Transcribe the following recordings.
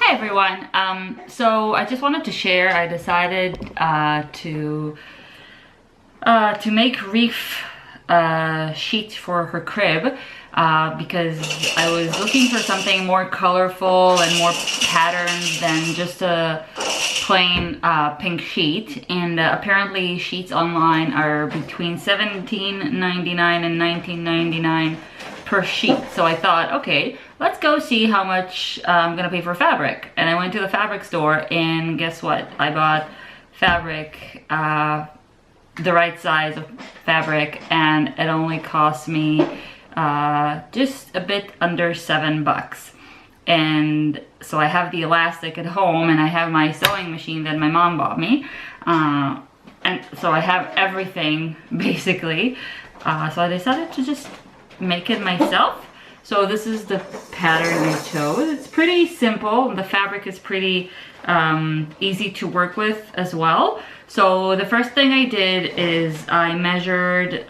Hi everyone. So I just wanted to share. I decided to make Reef sheet for her crib because I was looking for something more colorful and more patterned than just a plain pink sheet. And apparently sheets online are between $17.99 and $19.99 per sheet. So I thought, okay, let's go see how much I'm gonna pay for fabric. And I went to the fabric store, and guess what? I bought fabric, the right size of fabric, and it only cost me just a bit under $7. And so I have the elastic at home, and I have my sewing machine that my mom bought me. And so I have everything basically. So I decided to just make it myself. So this is the pattern I chose. It's pretty simple. The fabric is pretty easy to work with as well. So the first thing I did is I measured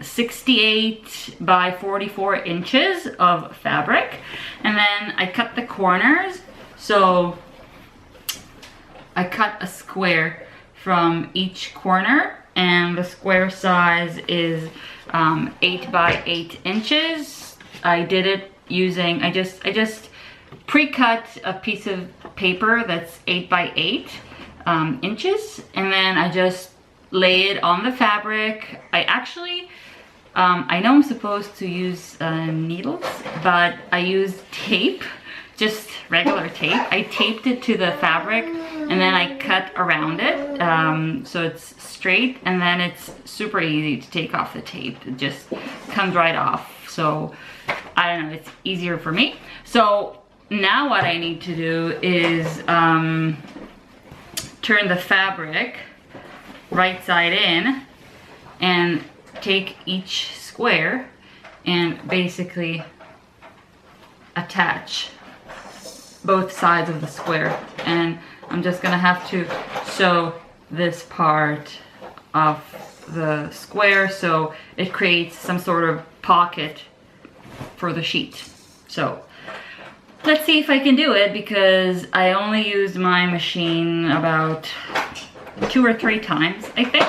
68 by 44 inches of fabric, and then I cut the corners. So I cut a square from each corner, and the square size is 8 by 8 inches. I did it using, I just pre-cut a piece of paper that's 8 by 8 inches, and then I just lay it on the fabric. I actually, I know I'm supposed to use needles, but I used tape, just regular tape. I taped it to the fabric, and then I cut around it so it's straight, and then it's super easy to take off the tape. It just comes right off. So I don't know, it's easier for me. So now what I need to do is turn the fabric right side in and take each square and basically attach both sides of the square. And I'm just gonna have to sew this part of the square so it creates some sort of pocket for the sheet. So let's see if I can do it, because I only used my machine about 2 or 3 times, I think.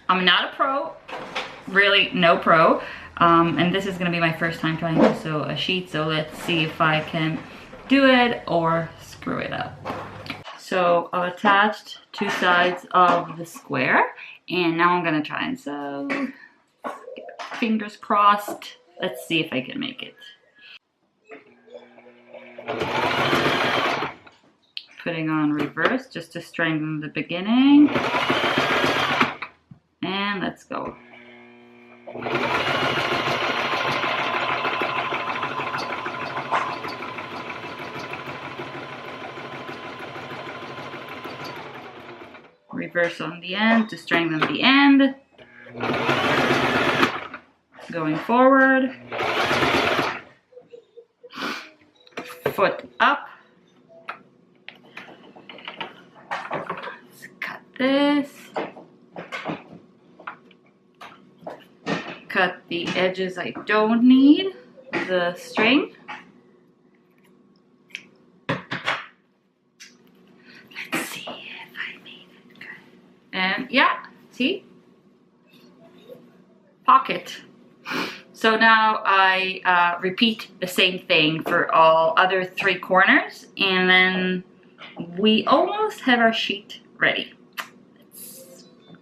I'm not a pro, really no pro, and this is gonna be my first time trying to sew a sheet, so let's see if I can do it or screw it up. So I've attached 2 sides of the square, and now I'm gonna try and sew. Fingers crossed. Let's see if I can make it. Putting on reverse just to strengthen the beginning. And let's go. Reverse on the end to strengthen the end. Going forward. Foot up. Let's cut this. Cut the edges I don't need, the string. Let's see if I made it good. And yeah, see? Pocket. So now I repeat the same thing for all other 3 corners, and then we almost have our sheet ready.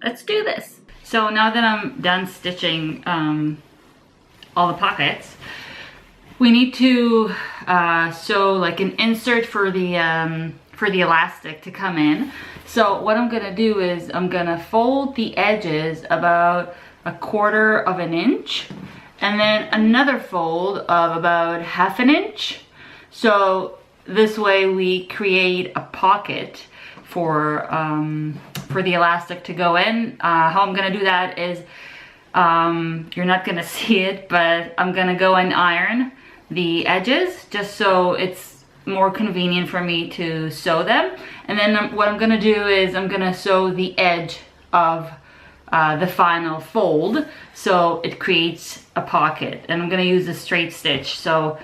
Let's do this. So now that I'm done stitching all the pockets, we need to sew like an insert for the elastic to come in. So what I'm gonna do is I'm gonna fold the edges about 1/4 of an inch, and then another fold of about 1/2 an inch. So this way we create a pocket for the elastic to go in. How I'm gonna do that is, you're not gonna see it, but I'm gonna go and iron the edges just so it's more convenient for me to sew them. And then what I'm gonna do is I'm gonna sew the edge of the final fold so it creates a pocket, and I'm gonna use a straight stitch. So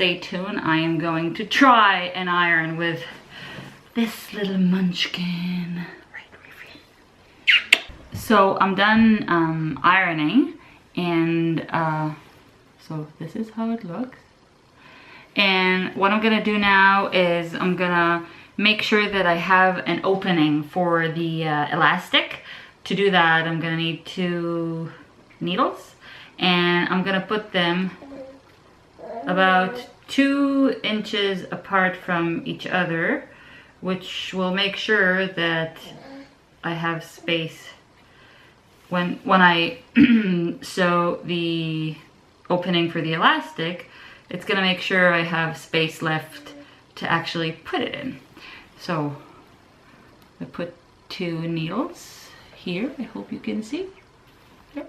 stay tuned. I am going to try and iron with this little munchkin. So I'm done ironing, and so this is how it looks. And what I'm gonna do now is I'm gonna make sure that I have an opening for the elastic. To do that, I'm gonna need 2 needles, and I'm gonna put them about 2 inches apart from each other, which will make sure that I have space when I sew the opening for the elastic. It's gonna make sure I have space left to actually put it in. So I put 2 needles here. I hope you can see. Here.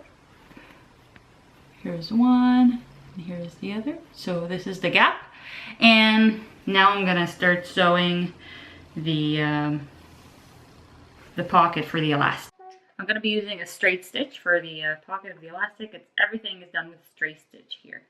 Here's one, and here's the other. So this is the gap. And now I'm gonna start sewing the pocket for the elastic. I'm gonna be using a straight stitch for the pocket of the elastic. Everything is done with straight stitch here.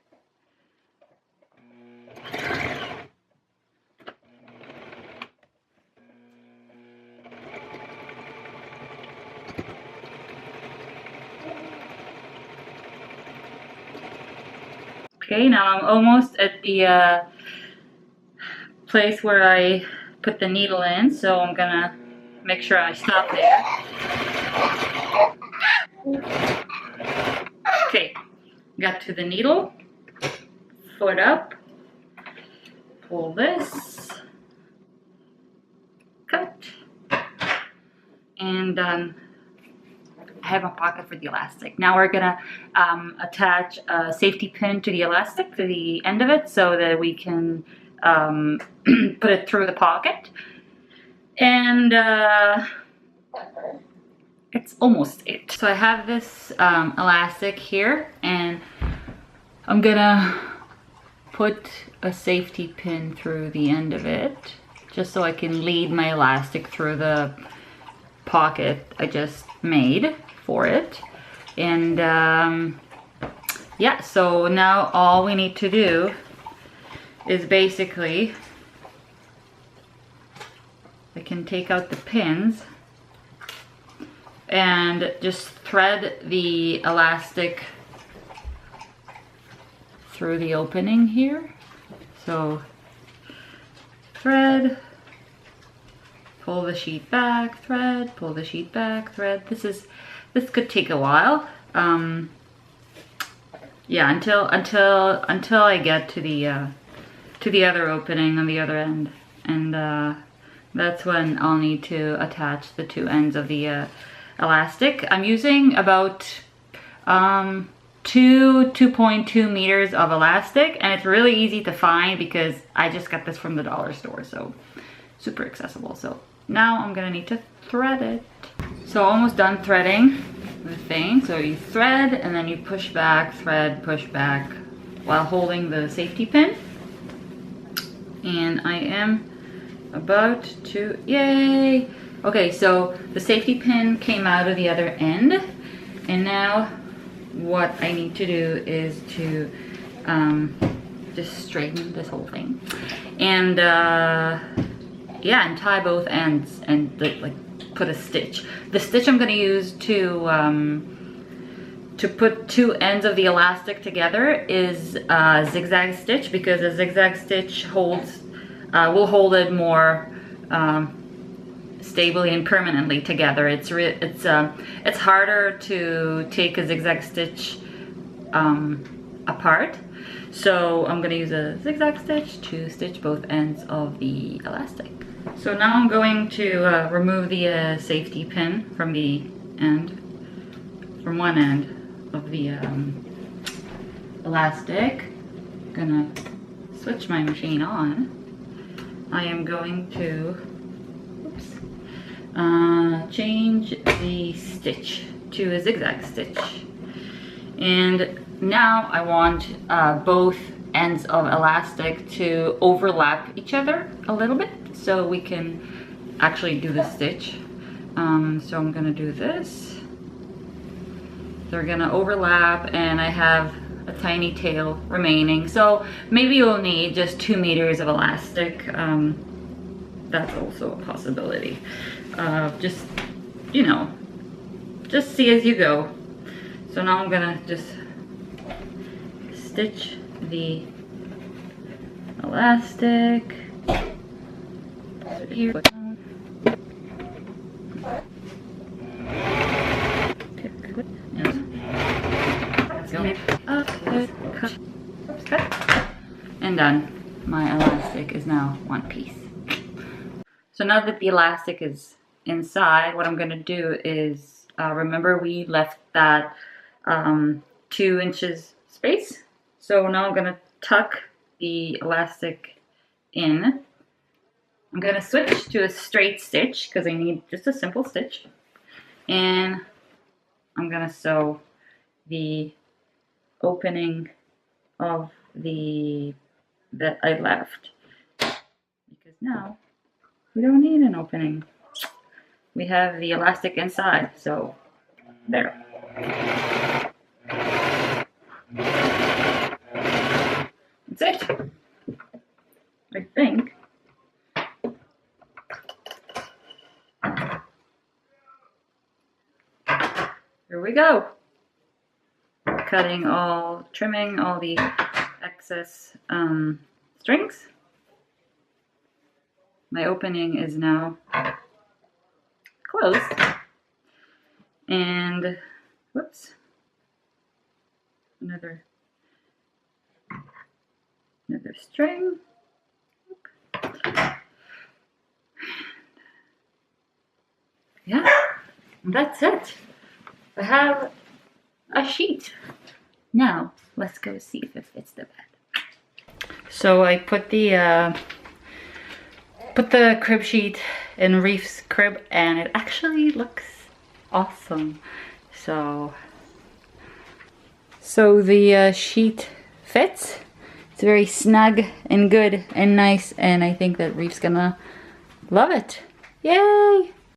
Okay, now I'm almost at the place where I put the needle in, so I'm gonna make sure I stop there. Okay, got to the needle, foot up, pull this, cut, and I have a pocket for the elastic. Now we're gonna attach a safety pin to the elastic, to the end of it, so that we can put it through the pocket. And it's almost it. So I have this elastic here, and I'm gonna put a safety pin through the end of it, just so I can lead my elastic through the pocket I just made for it. And yeah, so now all we need to do is basically, I can take out the pins and just thread the elastic through the opening here. So thread, pull the sheet back, thread, pull the sheet back, thread. This could take a while. Yeah, until I get to the other opening on the other end, and that's when I'll need to attach the 2 ends of the elastic. I'm using about 2.2 meters of elastic, and it's really easy to find because I just got this from the dollar store, so super accessible. So now I'm gonna need to thread it. So almost done threading the thing. So you thread and then you push back, thread, push back while holding the safety pin. And I am about to, yay! Okay, so the safety pin came out of the other end, and now what I need to do is to just straighten this whole thing, and yeah, and tie both ends and like put a stitch. The stitch I'm gonna use to put 2 ends of the elastic together is a zigzag stitch, because a zigzag stitch holds will hold it more stably and permanently together. It's harder to take a zigzag stitch apart, so I'm gonna use a zigzag stitch to stitch both ends of the elastic. So now I'm going to remove the safety pin from one end of the elastic. I'm gonna switch my machine on. I am going to change the stitch to a zigzag stitch, and now I want both ends of elastic to overlap each other a little bit so we can actually do the stitch. So I'm gonna do this. They're gonna overlap, and I have a tiny tail remaining. So maybe you'll need just 2 meters of elastic. That's also a possibility. Just, you know, just see as you go. So now I'm gonna just stitch the elastic. Here. And done. My elastic is now one piece. So now that the elastic is inside, what I'm going to do is, remember we left that 2 inches space. So now I'm going to tuck the elastic in. I'm going to switch to a straight stitch because I need just a simple stitch. And I'm going to sew the opening of that I left, because now we don't need an opening. We have the elastic inside, so there. That's it, I think. Here we go. Trimming all the excess strings. My opening is now closed. And, whoops, another string. Yeah, that's it. I have a sheet. Now, let's go see if it fits the bed. So I put the crib sheet in Reef's crib, and it actually looks awesome. So the sheet fits. It's very snug and good and nice, and I think that Reef's gonna love it. Yay!